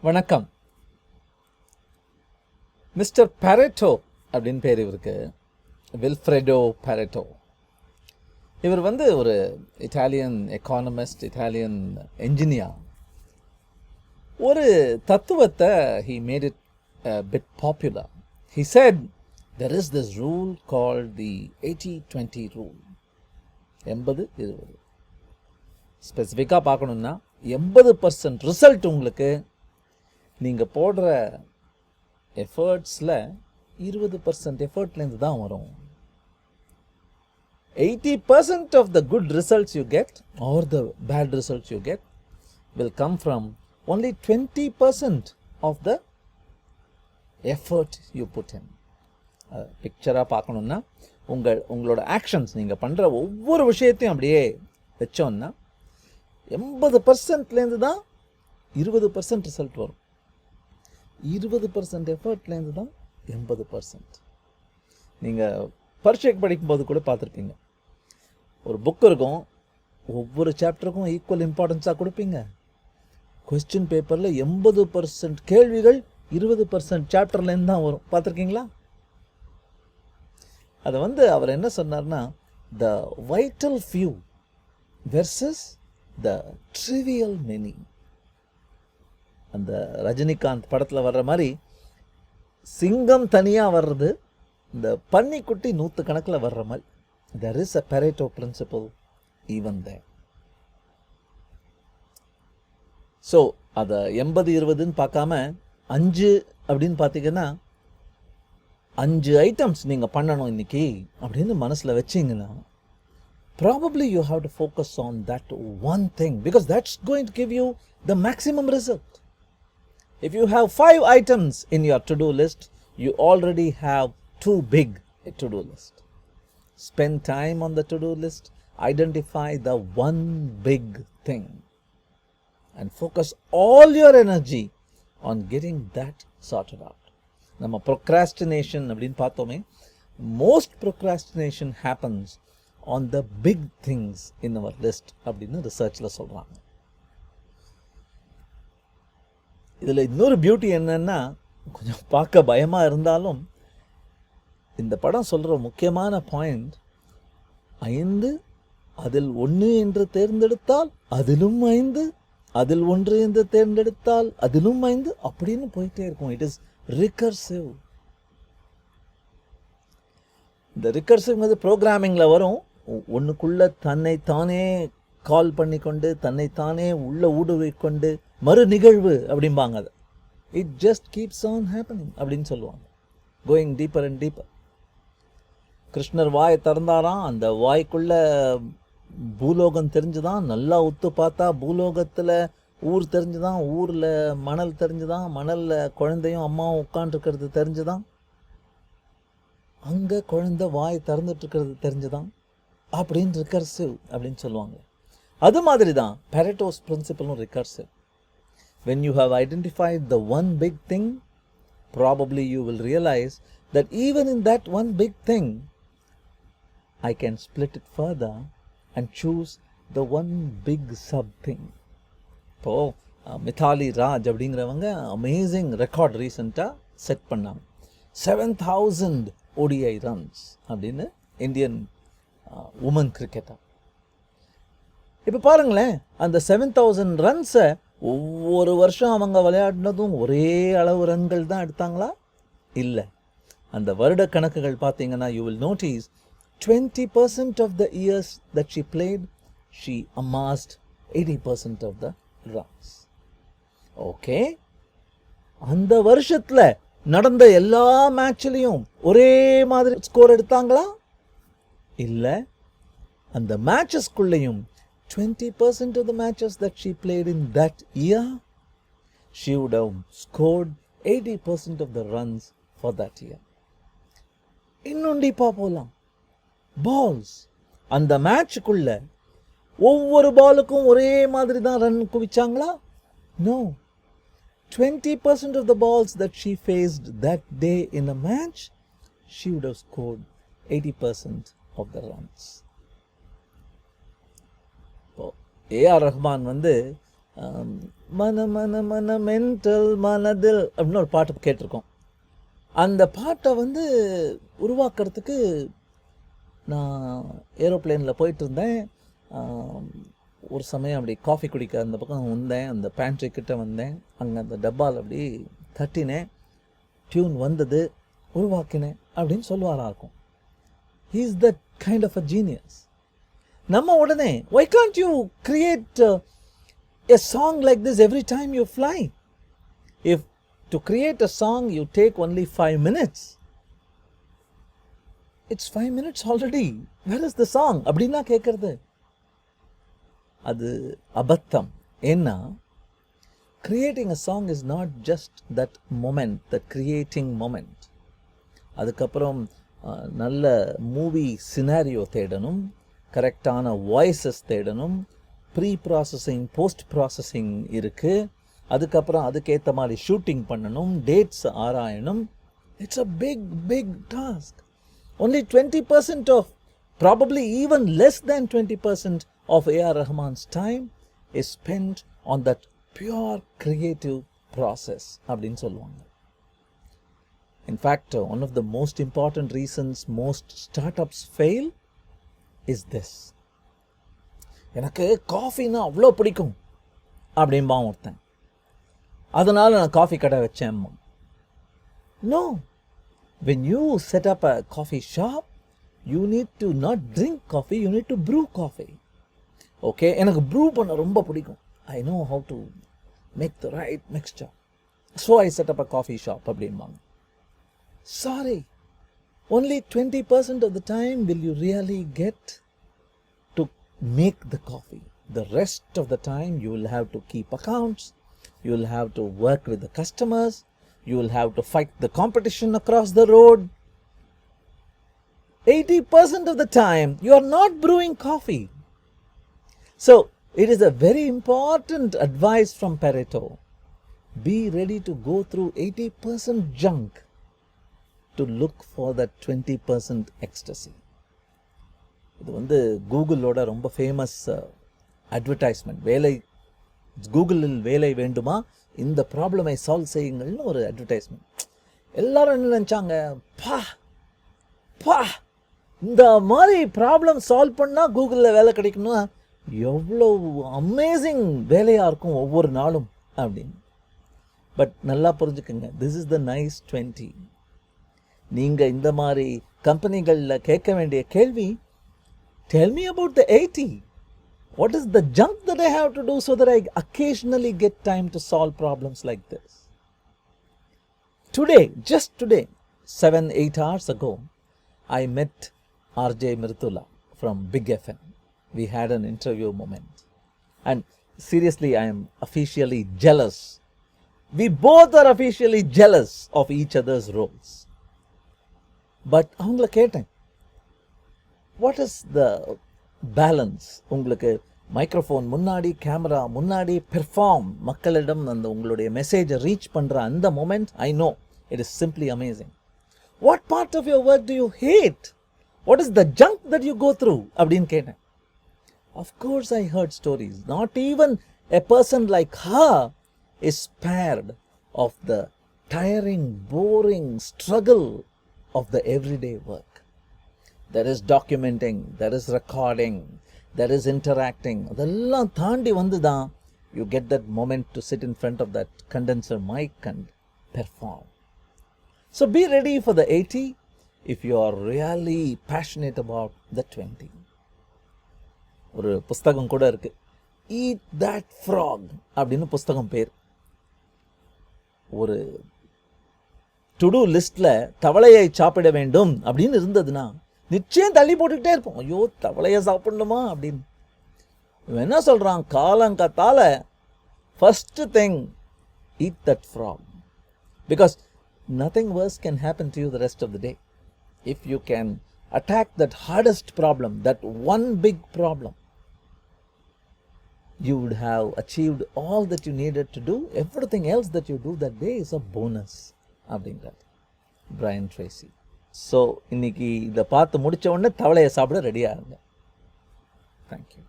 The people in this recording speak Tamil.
வணக்கம். மிஸ்டர் பாரெட்டோ அப்படின்னு பேர் இவருக்கு, வில்ஃப்ரெடோ பாரெட்டோ. இவர் ஒரு இட்டாலியன் எக்கானமிஸ்ட், இட்டாலியன் என்ஜினியர். ஒரு தத்துவத்தை he made it a bit popular. He said there is this rule called the 80-20 rule. 80-20. ஸ்பெசிஃபிக்காக பார்க்கணுன்னா 80% ரிசல்ட் உங்களுக்கு நீங்கள் போடுற எஃபர்ட்ஸில் 20% எஃபர்ட்லேருந்து தான் வரும். 80% of the good results you get or the bad results you get will come from only 20% of the effort you put in. பிக்சராக பார்க்கணுன்னா உங்களோட ஆக்ஷன்ஸ், நீங்கள் பண்ணுற ஒவ்வொரு விஷயத்தையும் அப்படியே வச்சோன்னா 80%லேருந்து தான் 20% ரிசல்ட் வரும். 20% எஃபர்ட்லேருந்து தான் 80%. நீங்கள் பரீட்சைக்கு படிக்கும்போது கூட பார்த்துருப்பீங்க, ஒரு புக் இருக்கும், ஒவ்வொரு சாப்டருக்கும் ஈக்குவல் இம்பார்ட்டன்ஸாக கொடுப்பீங்க. கொஸ்டின் பேப்பரில் 80% கேள்விகள் 20% சாப்டர்லேருந்து தான் வரும். பார்த்துருக்கீங்களா? அதை அவர் என்ன சொன்னார்னா, த வைட்டல் ஃபியூ வெர்சஸ் த ட்ரிவியல் மெனி. அந்த ரஜினிகாந்த் படத்தில் வர்ற மாதிரி சிங்கம் தனியாக வர்றது, இந்த பன்னிக்குட்டி 100 கணக்கில் வர்ற மாதிரி. there is a Pareto principle even there. So அதை 80-20ன்னு பார்க்காம 5 அப்படின்னு பார்த்தீங்கன்னா 5 ஐட்டம்ஸ் நீங்கள் பண்ணணும் இன்னைக்கு அப்படின்னு மனசில் வச்சிங்கன்னா, probably you have to focus on that one thing because that's going to give you the maximum result. If you have 5 items in your to-do list, you already have too big a to-do list. Spend time on the to-do list, identify the one big thing and focus all your energy on getting that sorted out. நம்ம procrastination அப்படின்னு பார்த்தோமே, most procrastination happens on the big things in our list அப்படின்னு ரிசர்ச்சில் சொல்கிறாங்க. இதில் இன்னொரு பியூட்டி என்னன்னா, கொஞ்சம் பார்க்க பயமாக இருந்தாலும் இந்த படம் சொல்கிற முக்கியமான பாயிண்ட், 5 அதில் 1 என்று தேர்ந்தெடுத்தால் அதிலும் 5, அதில் 1 என்று தேர்ந்தெடுத்தால் அதிலும் 5 அப்படின்னு போயிட்டே இருக்கும். It is recursive. இந்த ரிகர்சிவ்ங்கிறது ப்ரோக்ராமிங்கில் வரும். ஒன்றுக்குள்ளே தன்னைத்தானே கால் பண்ணிக்கொண்டு தன்னைத்தானே உள்ள ஊடுருவிக்கொண்டு மறு நிகழ்வு அப்படிம்பாங்க. அது it just keeps on happening அப்படின்னு சொல்லுவாங்க. Going deeper and deeper. கிருஷ்ணர் வாயை திறந்தாராம், அந்த வாய்க்குள்ள பூலோகம் தெரிஞ்சுதான். நல்லா உத்து பார்த்தா பூலோகத்தில் ஊர் தெரிஞ்சுதான், ஊரில் மணல் தெரிஞ்சுதான், மணலில் குழந்தையும் அம்மாவும் உட்காந்துருக்கிறது தெரிஞ்சுதான், அங்கே குழந்தை வாய் திறந்துட்டுருக்கிறது தெரிஞ்சுதான் அப்படின்னு ரிகர்சிவ் அப்படின்னு சொல்லுவாங்க. அது மாதிரி தான் Pareto's principle recursive. When you have identified the one big thing, probably you will realize that even in that one big thing, I can split it further and choose the one big sub thing. இப்போ மித்தாலி ராஜ் அப்படிங்கிறவங்க அமேசிங் ரெக்கார்ட் ரீசெண்டாக செட் பண்ணாங்க. 7,000 ODI ரன்ஸ் அப்படின்னு இந்தியன் உமன் கிரிக்கெட்டர். இப்போ பாருங்களேன், அந்த 7,000 ரன்ஸை ஒவ்வொரு வருஷம் அவங்க விளையாடினதும் ஒரே அளவு ரன்கள் தான் எடுத்தாங்களா? இல்லை. அந்த வருட கணக்குகள் பார்த்தீங்கன்னா, you will notice 20% of the years that she played, she amassed 80% of the runs. Okay, அந்த வருஷத்தில் நடந்த எல்லா மேட்ச்லையும் ஒரே மாதிரி ஸ்கோர் எடுத்தாங்களா? இல்லை. அந்த மேட்சஸ்குள்ளேயும் 20% of the matches that she played in that year, she would have scored 80% of the runs for that year. இன்னும் டீப்பா போலாம். பால்ஸ், அந்த மேட்சுக்குள்ள ஒவ்வொரு பாலுக்கும் ஒரே மாதிரி தான் run குவிச்சாங்களா? No. 20% of the balls that she faced that day in a match, she would have scored 80% of the runs. A R Rahman மன மன மன மென்டல் மனதில் அப்படின்னு ஒரு பாட்டு கேட்டிருக்கோம். அந்த பாட்டை வந்து உருவாக்குறதுக்கு நான் ஏரோப்ளேனில் போயிட்டு இருந்தேன். ஒரு சமயம் அப்படி காஃபி குடிக்க அந்த பக்கம் வந்தேன், அந்த பேண்ட்ரி கிட்ட வந்தேன். அங்கே அந்த டப்பால் அப்படி தட்டினேன், டியூன் வந்தது, உருவாக்கினேன் அப்படின்னு சொல்லுவாரா இருக்கும். He is that kind of a genius. நம்ம உடனே why can't you create a song like this every time you fly? If to create a song you take only 5 minutes, it's 5 minutes already. Where is the song? அப்படின்னா கேட்கறது அது அபத்தம். ஏன்னா creating a song is not just that moment, that creating moment. அதுக்கப்புறம் நல்ல மூவி சினாரியோ தேடணும், கரெக்டான வாய்ஸஸ் தேடணும், ப்ரீ ப்ராசஸிங் போஸ்ட் ப்ராசஸிங் இருக்குது. அதுக்கப்புறம் அதுக்கேற்ற மாதிரி ஷூட்டிங் பண்ணணும், டேட்ஸ் ஆராயணும். It's a big big task. only 20% of, probably even less than 20% of A.R. Rahman's time is spent on that pure creative process அப்படின்னு சொல்லுவாங்க. In fact, one of the most important reasons most startups fail is this. எனக்கு காஃபின்னா அவ்வளோ பிடிக்கும் அப்படின்பா ஒருத்தன், அதனால நான் காஃபி கடை வச்சேன். No. When you set up a coffee shop, you need to not drink coffee, you need to brew coffee. Okay, எனக்கு brew பண்ண ரொம்ப பிடிக்கும். I know how to make the right mixture. So I set up a coffee shop அப்படின்பாங்க. Sorry, only 20% of the time will you really get to make the coffee. The rest of the time you will have to keep accounts, you will have to work with the customers, you will have to fight the competition across the road. 80% of the time you are not brewing coffee. So it is a very important advice from Pareto. Be ready to go through 80% junk to look for that 20% ecstasy. இது வந்து கூகுளோட ரொம்ப ஃபேமஸ் அட்வர்டைஸ்மெண்ட். வேலை, கூகுளில் வேலை வேண்டுமா, இந்த ப்ராப்ளமை சால்வ் செய்யுங்கள்னு ஒரு அட்வர்டைஸ்மெண்ட். எல்லாரும் என்ன நினச்சாங்க, பா பா இந்த மாதிரி ப்ராப்ளம் சால்வ் பண்ணால் கூகுளில் வேலை கிடைக்கணும்னா எவ்வளோ அமேசிங் வேலையாக இருக்கும் ஒவ்வொரு நாளும் அப்படின்னு. பட் நல்லா புரிஞ்சுக்கோங்க, திஸ் இஸ் த நைஸ் 20. நீங்கள் இந்த மாதிரி கம்பெனிகளில் கேட்க வேண்டிய கேள்வி, tell me about the 80. What is the junk that I have to do so that I occasionally get time to solve problems like this? Today, just today, 7-8 hours ago, I met RJ Mirtula from Big FM. We had an interview moment. And seriously, I am officially jealous. We both are officially jealous of each other's roles. But அவங்கள கேட்டேன், what is the balance? உங்களுக்கு மைக்ரோஃபோன் முன்னாடி, கேமரா முன்னாடி பெர்ஃபார்ம், மக்களிடம் அந்த உங்களுடைய மெசேஜை ரீச் பண்ணுற அந்த moment, I know it is simply amazing. What part of your work do you hate? What is the junk that you go through அப்படின்னு கேட்டேன். Of course I heard stories. Not even a person like her is spared of the tiring, boring struggle of the everyday work. There is documenting, there is recording, there is interacting. அதெல்லாம் தாண்டி வந்து தான் you get that moment to sit in front of that condenser mic and perform. So be ready for the 80 if you are really passionate about the 20. ஒரு புஸ்தகம் கூட இருக்கு, Eat That Frog அப்படின்னு புஸ்தகம் பேர். ஒரு டு டூ லிஸ்ட்டில் தவளையை சாப்பிட வேண்டும் அப்படின்னு இருந்ததுன்னா நிச்சயம் தள்ளி போட்டுக்கிட்டே இருப்போம். ஐயோ தவளையை சாப்பிடணுமா அப்படின்னு. இவன் என்ன சொல்கிறான், காலங்காத்தால first thing eat that frog. Because nothing worse can happen to you the rest of the day. If you can attack that hardest problem, that one big problem, you would have achieved all that you needed to do. Everything else that you do that day is a bonus. அப்படின்றார் பிரையன் ட்ரேசி. ஸோ இன்னைக்கு இதை பார்த்து முடித்த உடனே தவளையை சாப்பிட ரெடியாக இருங்க. தேங்க்யூ.